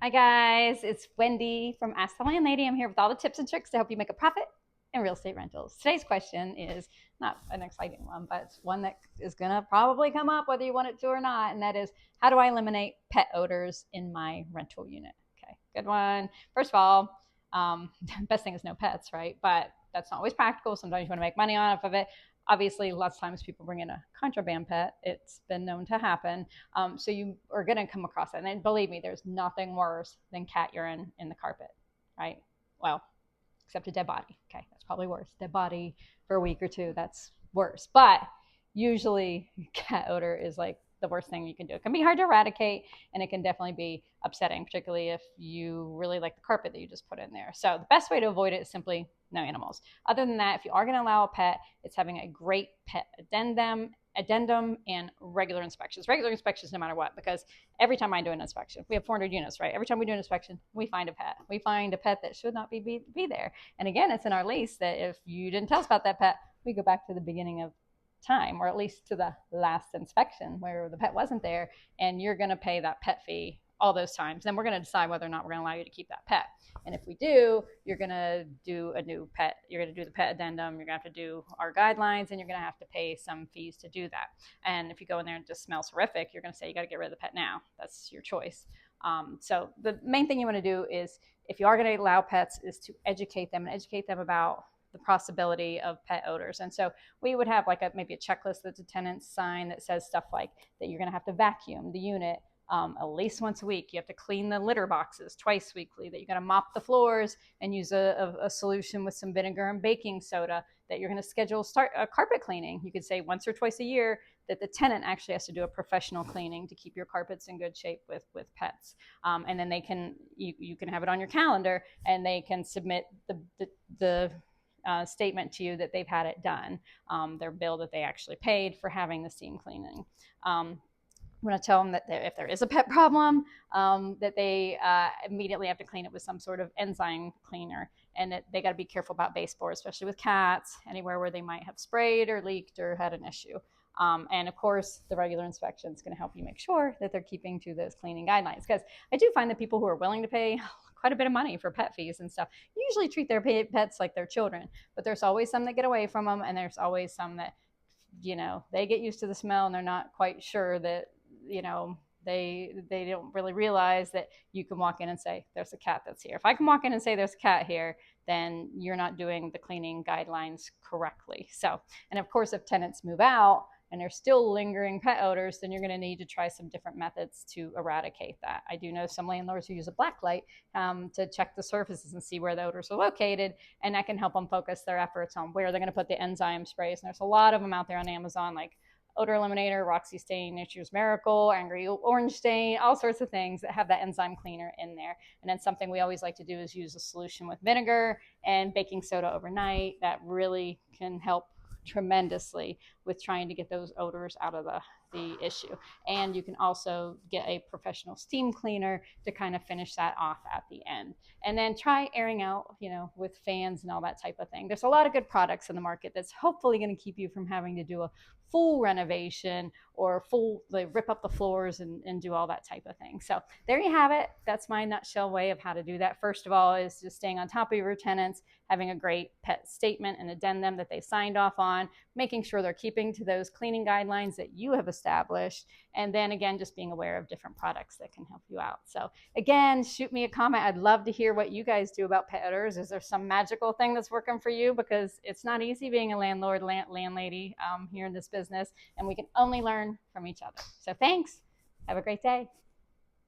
Hi guys, it's Wendy from Ask the Landlady. I'm here with all the tips and tricks to help you make a profit in real estate rentals. Today's question is not an exciting one, but it's one that is going to probably come up whether you want it to or not, and that is, how do I eliminate pet odors in my rental unit? Okay, good one. First of all, best thing is no pets, right? But that's not always practical. Sometimes you want to make money off of it. Obviously, lots of times people bring in a contraband pet. It's been known to happen. So you are going to come across it. And believe me, there's nothing worse than cat urine in the carpet, right? Well, except a dead body. Okay, that's probably worse. Dead body for a week or two, that's worse. But usually cat odor is like the worst thing you can do. It can be hard to eradicate, and it can definitely be upsetting, particularly if you really like the carpet that you just put in there. So the best way to avoid it is simply no animals. Other than that, if you are going to allow a pet, it's having a great pet addendum and regular inspections. Regular inspections no matter what, because every time I do an inspection, we have 400 units, right? Every time we do an inspection, we find a pet. We find a pet that should not be there. And again, it's in our lease that if you didn't tell us about that pet, we go back to the beginning of time, or at least to the last inspection where the pet wasn't there, and you're going to pay that pet fee all those times. Then we're going to decide whether or not we're going to allow you to keep that pet. And if we do, you're going to do a new pet. You're going to do the pet addendum. You're going to have to do our guidelines, and you're going to have to pay some fees to do that. And if you go in there and it just smells horrific, you're going to say you got to get rid of the pet now. That's your choice. So the main thing you want to do is, if you are going to allow pets, is to educate them about the possibility of pet odors. And so we would have like maybe a checklist that's a tenant sign that says stuff like that you're going to have to vacuum the unit at least once a week. You have to clean the litter boxes twice weekly, that you're going to mop the floors and use a solution with some vinegar and baking soda, that you're going to schedule carpet cleaning. You could say once or twice a year, that the tenant actually has to do a professional cleaning to keep your carpets in good shape with pets. And then you can have it on your calendar, and they can submit the statement to you that they've had it done, their bill that they actually paid for having the steam cleaning. I'm going to tell them that if there is a pet problem, that they immediately have to clean it with some sort of enzyme cleaner, and that they got to be careful about baseboards, especially with cats, anywhere where they might have sprayed or leaked or had an issue. And of course, the regular inspection is going to help you make sure that they're keeping to those cleaning guidelines. Because I do find that people who are willing to pay quite a bit of money for pet fees and stuff usually treat their pets like their children. But there's always some that get away from them, and there's always some that, they get used to the smell and they're not quite sure that, they don't really realize that you can walk in and say, there's a cat that's here. If I can walk in and say there's a cat here, then you're not doing the cleaning guidelines correctly. So, and of course, if tenants move out and there's still lingering pet odors, then you're going to need to try some different methods to eradicate that. I do know some landlords who use a black light to check the surfaces and see where the odors are located, and that can help them focus their efforts on where they're going to put the enzyme sprays. And there's a lot of them out there on Amazon, like Odor Eliminator, Roxy Stain, Nature's Miracle, Angry Orange Stain, all sorts of things that have that enzyme cleaner in there. And then something we always like to do is use a solution with vinegar and baking soda overnight. That really can help tremendously with trying to get those odors out of the issue. And you can also get a professional steam cleaner to kind of finish that off at the end. And then try airing out, with fans and all that type of thing. There's a lot of good products in the market that's hopefully going to keep you from having to do a full renovation or rip up the floors and do all that type of thing. So there you have it. That's my nutshell way of how to do that. First of all is just staying on top of your tenants, having a great pet statement and addendum that they signed off on, making sure they're keeping to those cleaning guidelines that you have established, and then again, just being aware of different products that can help you out. So again, shoot me a comment. I'd love to hear what you guys do about pet odors. Is there some magical thing that's working for you? Because it's not easy being a landlady here in this business, and we can only learn from each other. So thanks. Have a great day.